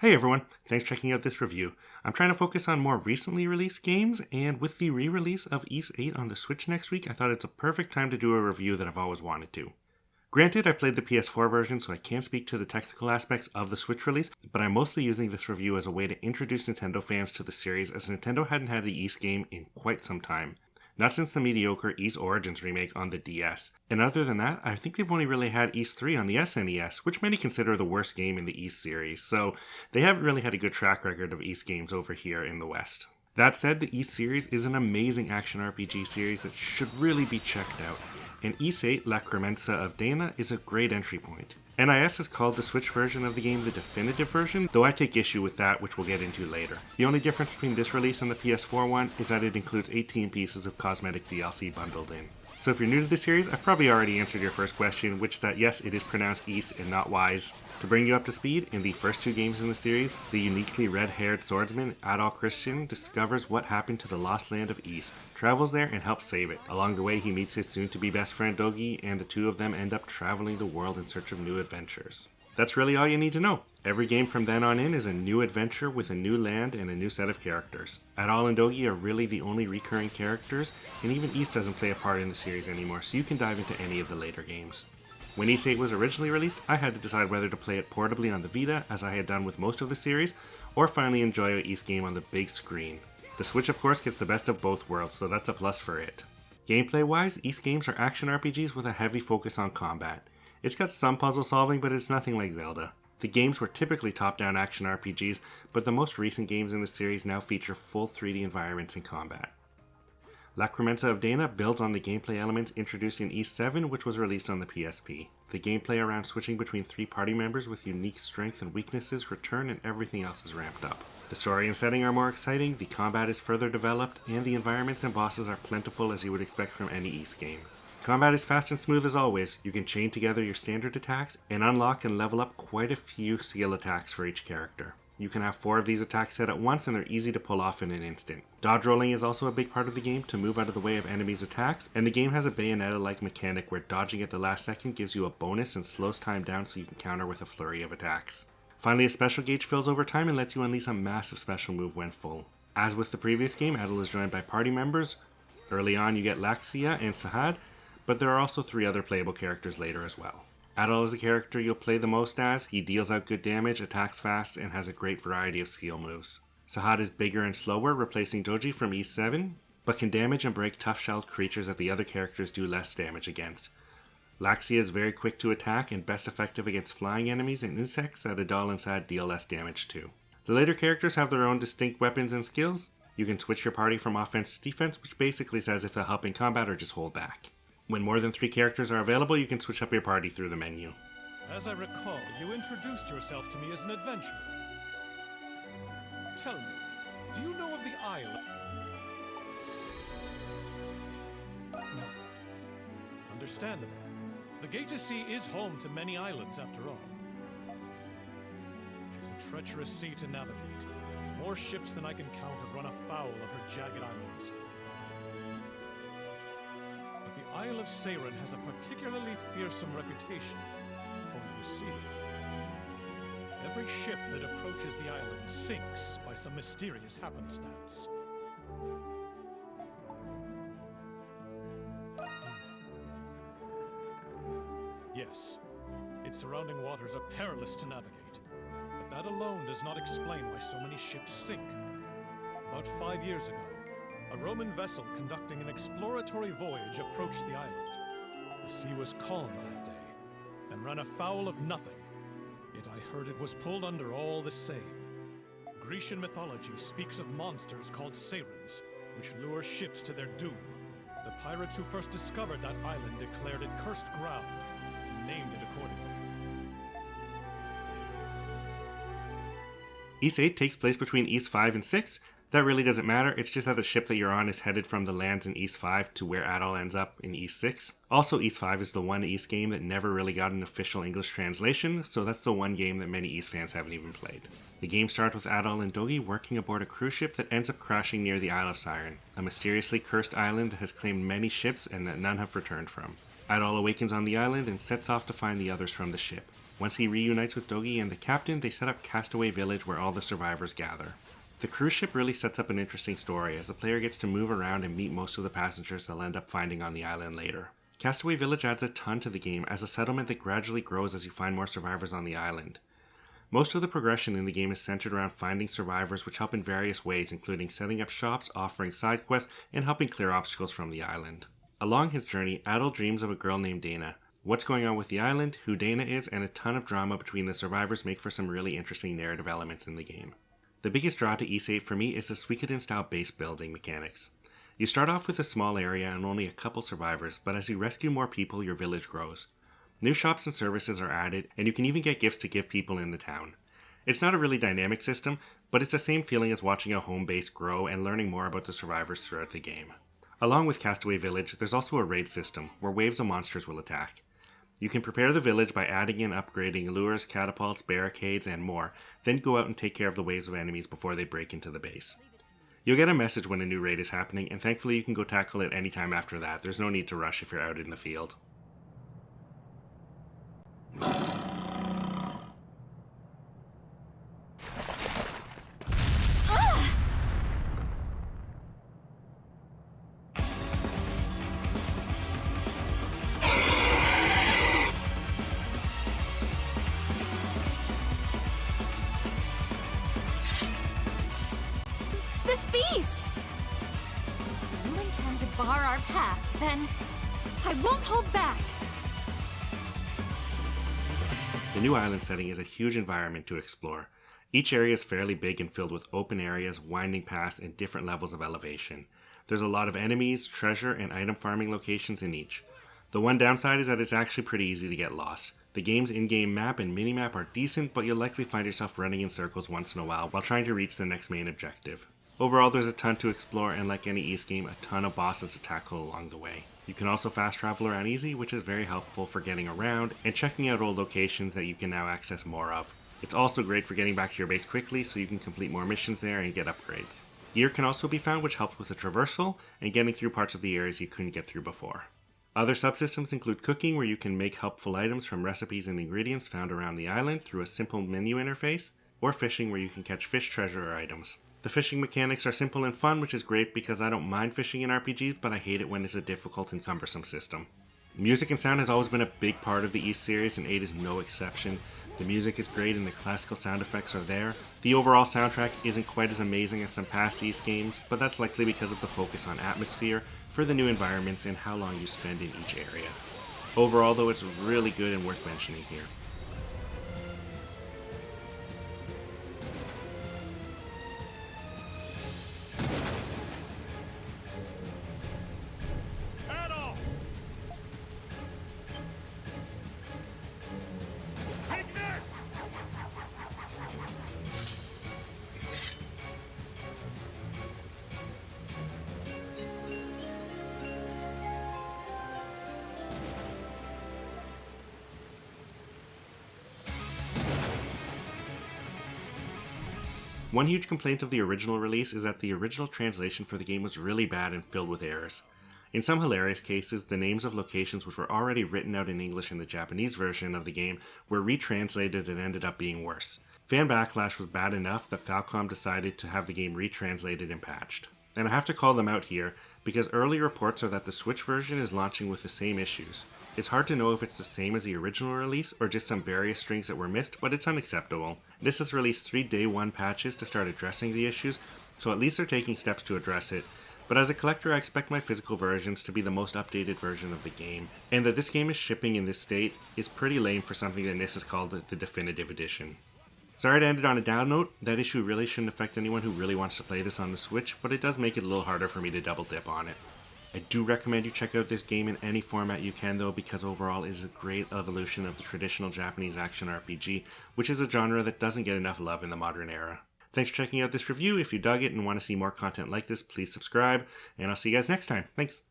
Hey everyone, thanks for checking out this review. I'm trying to focus on more recently released games, and with the re-release of Ys VIII on the Switch next week, I thought it's a perfect time to do a review that I've always wanted to. Granted, I played the PS4 version, so I can't speak to the technical aspects of the Switch release, but I'm mostly using this review as a way to introduce Nintendo fans to the series, as Nintendo hadn't had an Ys game in quite some time. Not since the mediocre Ys Origins remake on the DS. And other than that, I think they've only really had Ys 3 on the SNES, which many consider the worst game in the Ys series, so they haven't really had a good track record of Ys games over here in the West. That said, the Ys series is an amazing action RPG series that should really be checked out, and Ys VIII Lacrimosa of Dana is a great entry point. NIS has called the Switch version of the game the definitive version, though I take issue with that, which we'll get into later. The only difference between this release and the PS4 one is that it includes 18 pieces of cosmetic DLC bundled in. So if you're new to the series, I've probably already answered your first question, which is that yes, it is pronounced Ys and not Wise. To bring you up to speed, in the first two games in the series, the uniquely red-haired swordsman Adol Christian discovers what happened to the lost land of Ys, travels there and helps save it. Along the way, he meets his soon-to-be best friend Dogi, and the two of them end up traveling the world in search of new adventures. That's really all you need to know. Every game from then on in is a new adventure with a new land and a new set of characters. Adol and Dogi are really the only recurring characters, and even Ys doesn't play a part in the series anymore, so you can dive into any of the later games. When Ys VIII was originally released, I had to decide whether to play it portably on the Vita, as I had done with most of the series, or finally enjoy a Ys game on the big screen. The Switch of course gets the best of both worlds, so that's a plus for it. Gameplay-wise, Ys games are action RPGs with a heavy focus on combat. It's got some puzzle solving, but it's nothing like Zelda. The games were typically top-down action RPGs, but the most recent games in the series now feature full 3D environments in combat. Lacrimosa of Dana builds on the gameplay elements introduced in Ys VII, which was released on the PSP. The gameplay around switching between 3 party members with unique strengths and weaknesses return, and everything else is ramped up. The story and setting are more exciting, the combat is further developed, and the environments and bosses are plentiful as you would expect from any Ys game. Combat is fast and smooth as always. You can chain together your standard attacks and unlock and level up quite a few skill attacks for each character. You can have 4 of these attacks set at once and they're easy to pull off in an instant. Dodge rolling is also a big part of the game to move out of the way of enemies' attacks, and the game has a Bayonetta-like mechanic where dodging at the last second gives you a bonus and slows time down so you can counter with a flurry of attacks. Finally, a special gauge fills over time and lets you unleash a massive special move when full. As with the previous game, Adol is joined by party members. Early on you get Laxia and Sahad, but there are also 3 other playable characters later as well. Adol is a character you'll play the most as. He deals out good damage, attacks fast, and has a great variety of skill moves. Sahad is bigger and slower, replacing Doji from Ys VII, but can damage and break tough-shelled creatures that the other characters do less damage against. Laxia is very quick to attack and best effective against flying enemies and insects that Adol and Sahad deal less damage to. The later characters have their own distinct weapons and skills. You can switch your party from offense to defense, which basically says if they'll help in combat or just hold back. When more than 3 characters are available, you can switch up your party through the menu. As I recall, you introduced yourself to me as an adventurer. Tell me, do you know of the isle? No. Understandable. The Gate to Sea is home to many islands, after all. She's a treacherous sea to navigate. More ships than I can count have run afoul of her jagged islands. The Isle of Seiren has a particularly fearsome reputation, for you see, every ship that approaches the island sinks by some mysterious happenstance. Yes, its surrounding waters are perilous to navigate, but that alone does not explain why so many ships sink. About 5 years ago, a Roman vessel conducting an exploratory voyage approached the island. The sea was calm that day, and ran afoul of nothing, yet I heard it was pulled under all the same. Grecian mythology speaks of monsters called Sirens, which lure ships to their doom. The pirates who first discovered that island declared it cursed ground, and named it accordingly. Ys VIII takes place between Ys V and VI. That really doesn't matter, it's just that the ship that you're on is headed from the lands in Ys V to where Adol ends up in Ys VI. Also, Ys V is the one Ys game that never really got an official English translation, so that's the one game that many Ys fans haven't even played. The game starts with Adol and Dogi working aboard a cruise ship that ends up crashing near the Isle of Seiren, a mysteriously cursed island that has claimed many ships and that none have returned from. Adol awakens on the island and sets off to find the others from the ship. Once he reunites with Dogi and the captain, they set up Castaway Village where all the survivors gather. The cruise ship really sets up an interesting story as the player gets to move around and meet most of the passengers they'll end up finding on the island later. Castaway Village adds a ton to the game as a settlement that gradually grows as you find more survivors on the island. Most of the progression in the game is centered around finding survivors, which help in various ways, including setting up shops, offering side quests, and helping clear obstacles from the island. Along his journey, Adol dreams of a girl named Dana. What's going on with the island, who Dana is, and a ton of drama between the survivors make for some really interesting narrative elements in the game. The biggest draw to Ys 8 for me is the Suikoden-style base building mechanics. You start off with a small area and only a couple survivors, but as you rescue more people, your village grows. New shops and services are added, and you can even get gifts to give people in the town. It's not a really dynamic system, but it's the same feeling as watching a home base grow and learning more about the survivors throughout the game. Along with Castaway Village, there's also a raid system, where waves of monsters will attack. You can prepare the village by adding and upgrading lures, catapults, barricades, and more, then go out and take care of the waves of enemies before they break into the base. You'll get a message when a new raid is happening, and thankfully you can go tackle it anytime after that. There's no need to rush if you're out in the field. This beast! If you intend to bar our path, then I won't hold back. The new island setting is a huge environment to explore. Each area is fairly big and filled with open areas, winding paths, and different levels of elevation. There's a lot of enemies, treasure, and item farming locations in each. The one downside is that it's actually pretty easy to get lost. The game's in-game map and minimap are decent, but you'll likely find yourself running in circles once in a while trying to reach the next main objective. Overall, there's a ton to explore, and like any Ys game, a ton of bosses to tackle along the way. You can also fast travel around easy, which is very helpful for getting around and checking out old locations that you can now access more of. It's also great for getting back to your base quickly so you can complete more missions there and get upgrades. Gear can also be found, which helps with the traversal and getting through parts of the areas you couldn't get through before. Other subsystems include cooking, where you can make helpful items from recipes and ingredients found around the island through a simple menu interface, or fishing, where you can catch fish, treasure, or items. The fishing mechanics are simple and fun, which is great because I don't mind fishing in RPGs, but I hate it when it's a difficult and cumbersome system. Music and sound has always been a big part of the Ys series, and 8 is no exception. The music is great and the classical sound effects are there. The overall soundtrack isn't quite as amazing as some past Ys games, but that's likely because of the focus on atmosphere for the new environments and how long you spend in each area. Overall, though, it's really good and worth mentioning here. One huge complaint of the original release is that the original translation for the game was really bad and filled with errors. In some hilarious cases, the names of locations which were already written out in English in the Japanese version of the game were retranslated and ended up being worse. Fan backlash was bad enough that Falcom decided to have the game retranslated and patched. And I have to call them out here, because early reports are that the Switch version is launching with the same issues. It's hard to know if it's the same as the original release or just some various strings that were missed, but it's unacceptable. This has released 3 day 1 patches to start addressing the issues, so at least they're taking steps to address it. But as a collector, I expect my physical versions to be the most updated version of the game, and that this game is shipping in this state is pretty lame for something that NIS has called the definitive edition. Sorry to end it on a down note. That issue really shouldn't affect anyone who really wants to play this on the Switch, but it does make it a little harder for me to double dip on it. I do recommend you check out this game in any format you can though, because overall it is a great evolution of the traditional Japanese action RPG, which is a genre that doesn't get enough love in the modern era. Thanks for checking out this review. If you dug it and want to see more content like this, please subscribe, and I'll see you guys next time. Thanks!